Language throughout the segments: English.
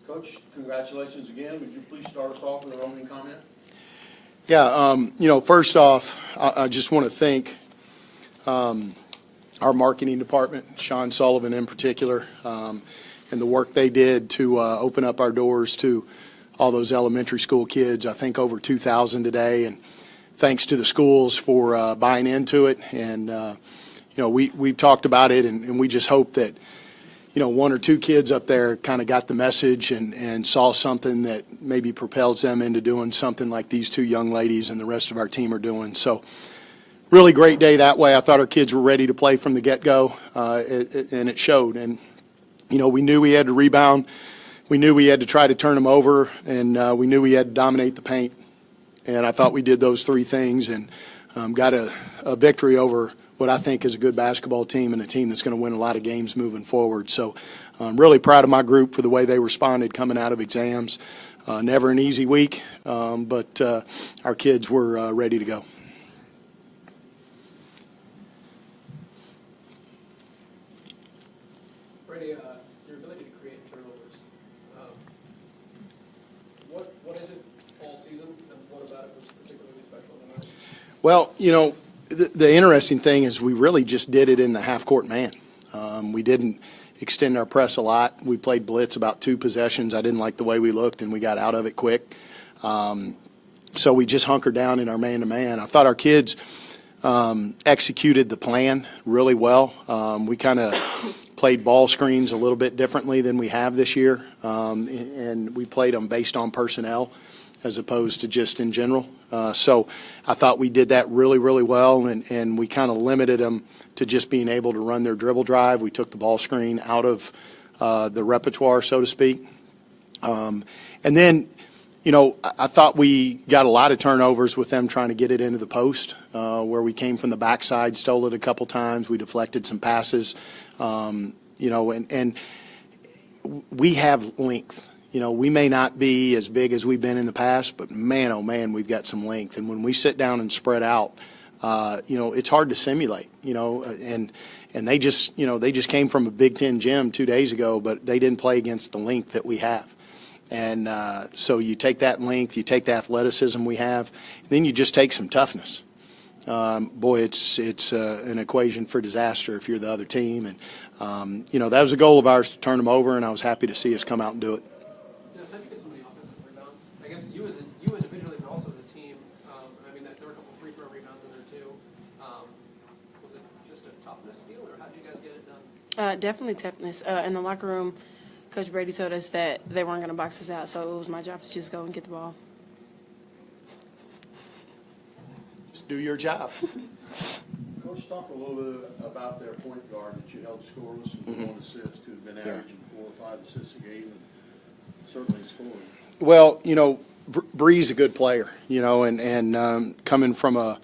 Coach, congratulations again. Would you please start us off with an opening comment? Yeah, first off, I just want to thank our marketing department, Sean Sullivan in particular, and the work they did to open up our doors to all those elementary school kids. I think over 2,000 today, and thanks to the schools for buying into it. And we've talked about it, and we just hope that one or two kids up there kind of got the message and saw something that maybe propels them into doing something like these two young ladies and the rest of our team are doing. So really great day that way. I thought our kids were ready to play from the get-go, and it showed. And, we knew we had to rebound. We knew we had to try to turn them over, and we knew we had to dominate the paint. And I thought we did those three things and got a victory over what I think is a good basketball team and a team that's going to win a lot of games moving forward. So I'm really proud of my group for the way they responded coming out of exams. Never an easy week, but our kids were ready to go. Brady, your ability to create turnovers, what is it all season, and what about it was particularly special tonight? Well, the interesting thing is we really just did it in the half-court man. We didn't extend our press a lot. We played blitz about 2 possessions. I didn't like the way we looked, and we got out of it quick. So we just hunkered down in our man-to-man. I thought our kids executed the plan really well. We kind of played ball screens a little bit differently than we have this year, and we played them based on personnel as opposed to just in general. So I thought we did that really, really well, and we kind of limited them to just being able to run their dribble drive. We took the ball screen out of the repertoire, so to speak. And then, I thought we got a lot of turnovers with them trying to get it into the post, where we came from the backside, stole it a couple times. We deflected some passes, and we have length. We may not be as big as we've been in the past, but man, oh man, we've got some length. And when we sit down and spread out, it's hard to simulate, and they just came from a Big Ten gym 2 days ago, but they didn't play against the length that we have. And so you take that length, you take the athleticism we have, then you just take some toughness. Boy, it's an equation for disaster if you're the other team. And, that was a goal of ours to turn them over, and I was happy to see us come out and do it. How do you get so many offensive rebounds? I guess you individually, but also as a team. There were a couple free throw rebounds in there too. Was it just a toughness deal, or how did you guys get it done? Definitely toughness. In the locker room, Coach Brady told us that they weren't going to box us out, so it was my job to just go and get the ball. Just do your job. Coach, talk a little bit about their point guard that you held scoreless and 1 assist, who's been averaging 4 or 5 assists a game and certainly scoring. Well, Bree's a good player, and coming from a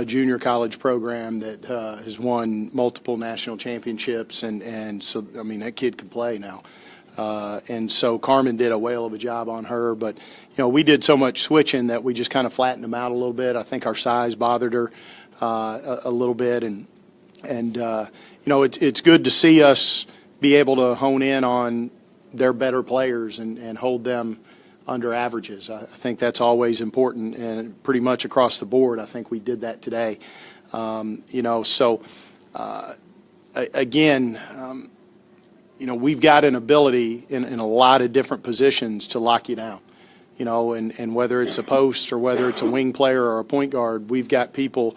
junior college program that has won multiple national championships, and so, that kid can play now. And so Carmen did a whale of a job on her, but, we did so much switching that we just kind of flattened them out a little bit. I think our size bothered her a little bit, and it's good to see us be able to hone in on their better players and hold them under averages. I think that's always important, and pretty much across the board, I think we did that today. We've got an ability in a lot of different positions to lock you down. And whether it's a post or whether it's a wing player or a point guard, we've got people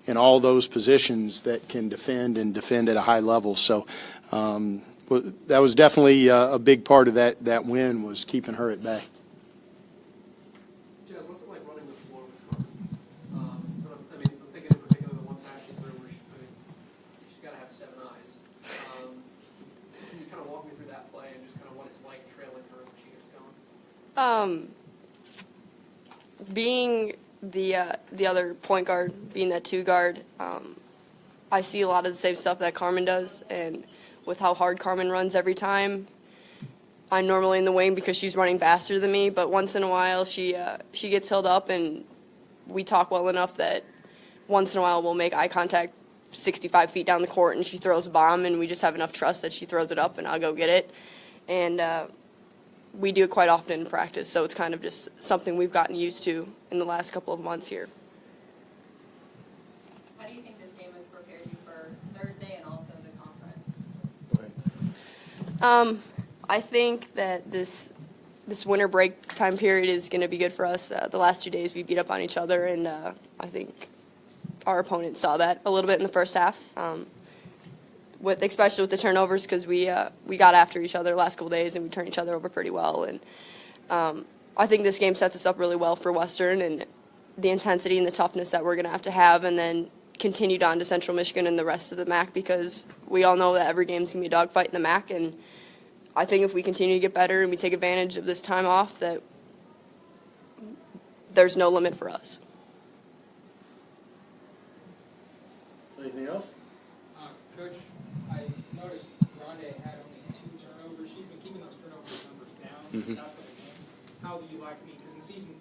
in all those positions that can defend at a high level. So that was definitely a big part of that win, was keeping her at bay. Jazz, what's it like running the floor with Carmen? I'm thinking in particular the one pass she threw where she's got to have 7 eyes. Can you kind of walk me through that play and just kind of what it's like trailing her when she gets going? Being the other point guard, being that 2 guard, I see a lot of the same stuff that Carmen does, and with how hard Carmen runs every time, I'm normally in the wing because she's running faster than me, but once in a while she gets held up, and we talk well enough that once in a while we'll make eye contact 65 feet down the court, and she throws a bomb, and we just have enough trust that she throws it up and I'll go get it. And we do it quite often in practice, so it's kind of just something we've gotten used to in the last couple of months here. How do you think this game has prepared you for Thursday and also the conference? I think that this winter break time period is going to be good for us. The last 2 days we beat up on each other, and I think our opponent saw that a little bit in the first half, especially with the turnovers, because we got after each other the last couple days and we turned each other over pretty well. And I think this game sets us up really well for Western and the intensity and the toughness that we're going to have, and then continued on to Central Michigan and the rest of the MAC, because we all know that every game's going to be a dogfight in the MAC. And I think if we continue to get better and we take advantage of this time off, that there's no limit for us. Anything else? Coach, I noticed Rondé had only 2 turnovers. She's been keeping those turnovers numbers down. Mhm. That's what the game. How do you like me? Because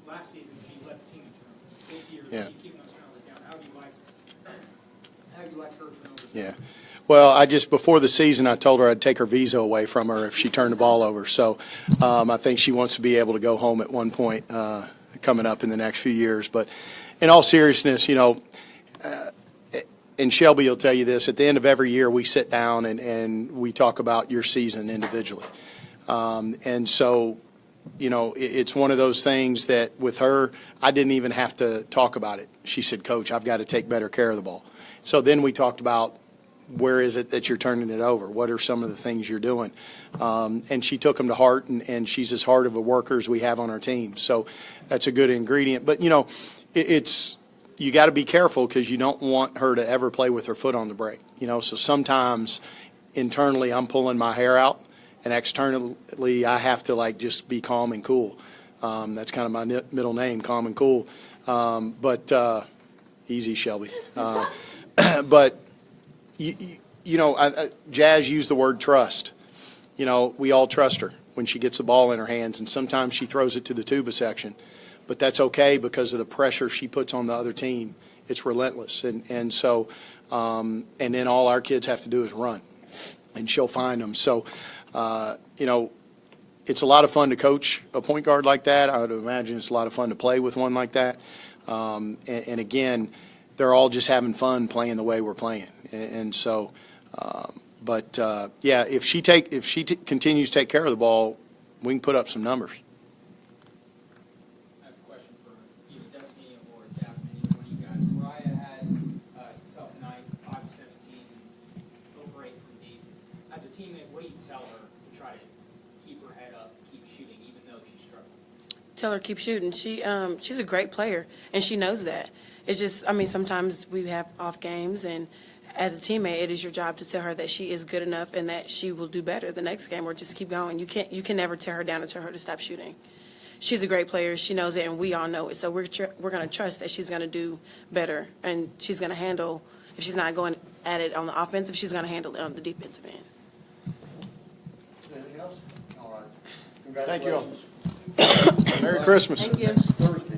last season she led the team in turnovers. This year, Yeah. she's keeping those turnovers down. How do you like her turnovers? Yeah. Well, before the season, I told her I'd take her visa away from her if she turned the ball over. So I think she wants to be able to go home at one point coming up in the next few years. But in all seriousness, and Shelby will tell you this, at the end of every year we sit down and we talk about your season individually. And so, it's one of those things that with her, I didn't even have to talk about it. She said, Coach, I've got to take better care of the ball. So then we talked about, where is it that you're turning it over? What are some of the things you're doing? And she took them to heart, and she's as hard of a worker as we have on our team. So that's a good ingredient. But, you got to be careful, because you don't want her to ever play with her foot on the brake. So sometimes internally I'm pulling my hair out, and externally I have to just be calm and cool. That's kind of my middle name, Calm and Cool. But easy, Shelby. But Jazz used the word trust. We all trust her when she gets the ball in her hands, and sometimes she throws it to the tuba section. But that's okay, because of the pressure she puts on the other team. It's relentless. And so, and then all our kids have to do is run, and she'll find them. So, it's a lot of fun to coach a point guard like that. I would imagine it's a lot of fun to play with one like that. And again, they're all just having fun playing the way we're playing. And so, if she continues to take care of the ball, we can put up some numbers. I have a question for either Destiny or Jasmin, either one of you guys. Mariah had a tough night, 5 of 17, over 8 from deep. As a teammate, what do you tell her to try to keep her head up, to keep shooting, even though she's struggling? Tell her to keep shooting. She's a great player, and she knows that. It's just, sometimes we have off games, and as a teammate, it is your job to tell her that she is good enough and that she will do better the next game, or just keep going. You can never tear her down and tell her to stop shooting. She's a great player. She knows it, and we all know it. So we're going to trust that she's going to do better, and she's going to handle, if she's not going at it on the offensive, she's going to handle it on the defensive end. Anything else? All right. Thank you all. Congratulations. Merry Christmas. Thank you. Next Thursday.